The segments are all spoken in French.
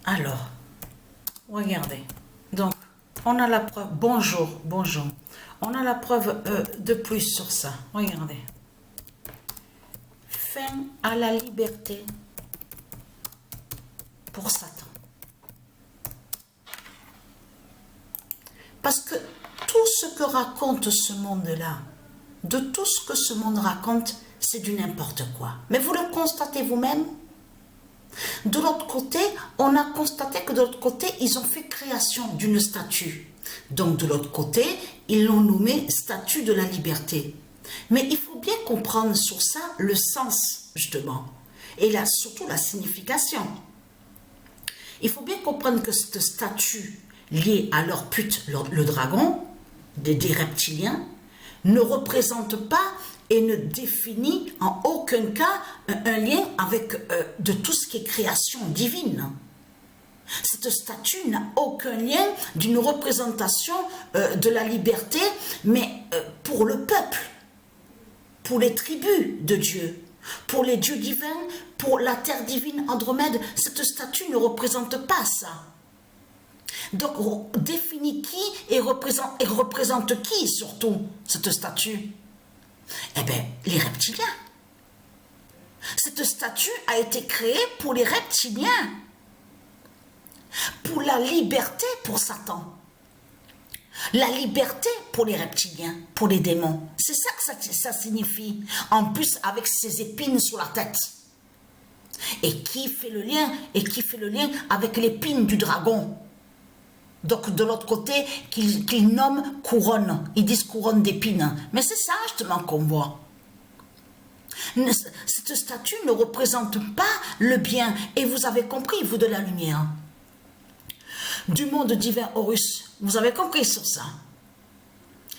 Alors, regardez. Donc, on a la preuve. Bonjour, bonjour. On a la preuve de plus sur ça. Regardez. Fin à la liberté pour Satan. Parce que tout ce que raconte ce monde-là, de tout ce que ce monde raconte, c'est du n'importe quoi. Mais vous le constatez vous-même. De l'autre côté, on a constaté que de l'autre côté, ils ont fait création d'une statue. Donc de l'autre côté, ils l'ont nommé statue de la liberté. Mais il faut bien comprendre sur ça le sens, justement. Et là, surtout la signification. Il faut bien comprendre que cette statue liée à leur pute, le dragon, des reptiliens, ne représente pas et ne définit en aucun cas un lien avec de tout ce qui est création divine. Cette statue n'a aucun lien d'une représentation de la liberté, mais pour le peuple, pour les tribus de Dieu, pour les dieux divins, pour la terre divine Andromède, cette statue ne représente pas ça. Donc, définit qui et représente qui, surtout, cette statue? Eh bien, les reptiliens. Cette statue a été créée pour les reptiliens, pour la liberté pour Satan, la liberté pour les reptiliens, pour les démons. C'est ça que ça signifie. En plus, avec ses épines sur la tête. Et qui fait le lien? Et qui fait le lien avec l'épine du dragon? Donc de l'autre côté, qu'ils nomment couronne. Ils disent couronne d'épines. Mais c'est ça justement qu'on voit. Cette statue ne représente pas le bien. Et vous avez compris, vous de la lumière. Du monde divin Horus, vous avez compris sur ça.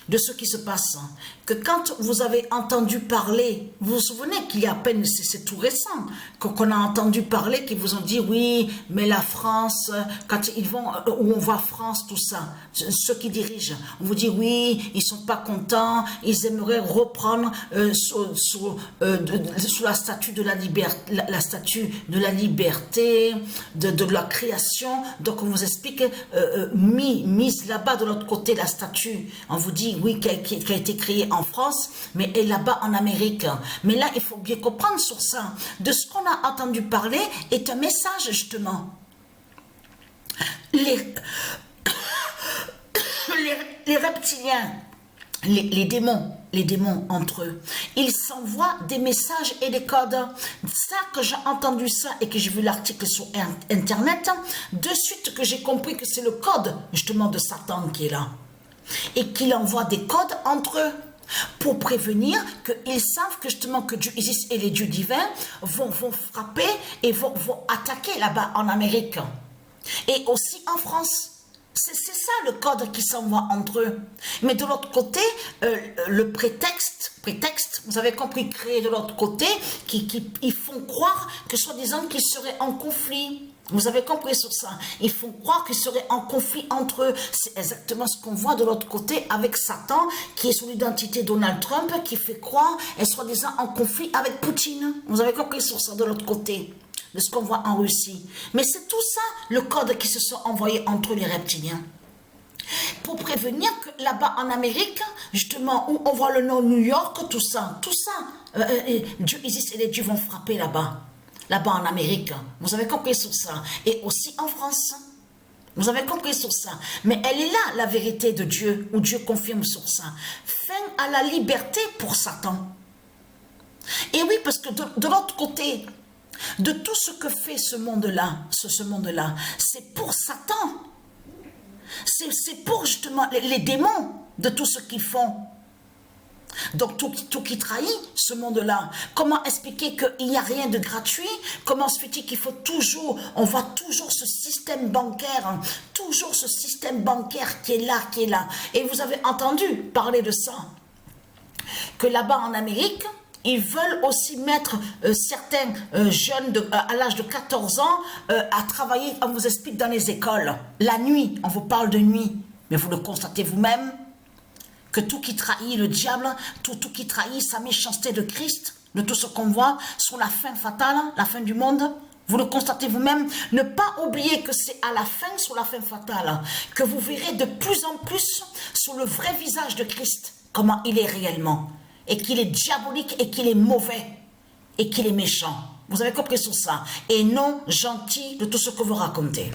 De ce qui se passe. Que quand vous avez entendu parler, vous vous souvenez qu'il y a à peine, c'est tout récent, qu'on a entendu parler, qu'ils vous ont dit oui, mais la France, quand ils vont, où on voit France, tout ça, ceux qui dirigent, on vous dit oui, ils sont pas contents, ils aimeraient reprendre sous la statue de la liberté, la statue de la liberté, de la création. Donc on vous explique, mise là-bas de l'autre côté la statue, on vous dit oui, qui a été créée en France, mais est là-bas en Amérique. Mais là, il faut bien comprendre sur ça. De ce qu'on a entendu parler est un message, justement. Les reptiliens, les démons entre eux, ils s'envoient des messages et des codes. Ça, que j'ai entendu ça et que j'ai vu l'article sur Internet, de suite que j'ai compris que c'est le code, justement, de Satan qui est là. Et qu'il envoie des codes entre eux pour prévenir qu'ils savent que justement que Dieu Isis et les dieux divins vont frapper et vont attaquer là-bas en Amérique et aussi en France. C'est ça le code qui s'envoie entre eux. Mais de l'autre côté, le prétexte, vous avez compris, créé de l'autre côté, ils font croire que soi-disant qu'ils seraient en conflit. Vous avez compris sur ça. Ils font croire qu'ils seraient en conflit entre eux. C'est exactement ce qu'on voit de l'autre côté avec Satan, qui est sous l'identité Donald Trump, qui fait croire, et soi-disant en conflit avec Poutine. Vous avez compris sur ça de l'autre côté, de ce qu'on voit en Russie. Mais c'est tout ça, le code qui se sont envoyés entre les reptiliens. Pour prévenir que là-bas en Amérique, justement, où on voit le nom New York, tout ça, Dieu Isis et les dieux vont frapper là-bas. Là-bas en Amérique, vous avez compris sur ça, et aussi en France, vous avez compris sur ça, mais elle est là la vérité de Dieu, où Dieu confirme sur ça, fin à la liberté pour Satan, et oui, parce que de l'autre côté, de tout ce que fait ce monde-là, c'est pour Satan, c'est pour justement les démons, de tout ce qu'ils font. Donc tout qui trahit ce monde-là. Comment expliquer qu'il n'y a rien de gratuit? Comment se fait-il qu'il faut toujours, on voit toujours ce système bancaire, qui est là. Et vous avez entendu parler de ça, que là-bas en Amérique, ils veulent aussi mettre certains jeunes à l'âge de 14 ans à travailler, on vous explique, dans les écoles. La nuit, on vous parle de nuit, mais vous le constatez vous-même, que tout qui trahit le diable, tout qui trahit sa méchanceté de Christ, de tout ce qu'on voit sur la fin fatale, la fin du monde, Vous le constatez vous-même. Ne pas oublier que c'est à la fin, sur la fin fatale, que vous verrez de plus en plus sur le vrai visage de Christ, comment il est réellement. Et qu'il est diabolique, et qu'il est mauvais, et qu'il est méchant. Vous avez compris sur ça. Et non gentil de tout ce que vous racontez.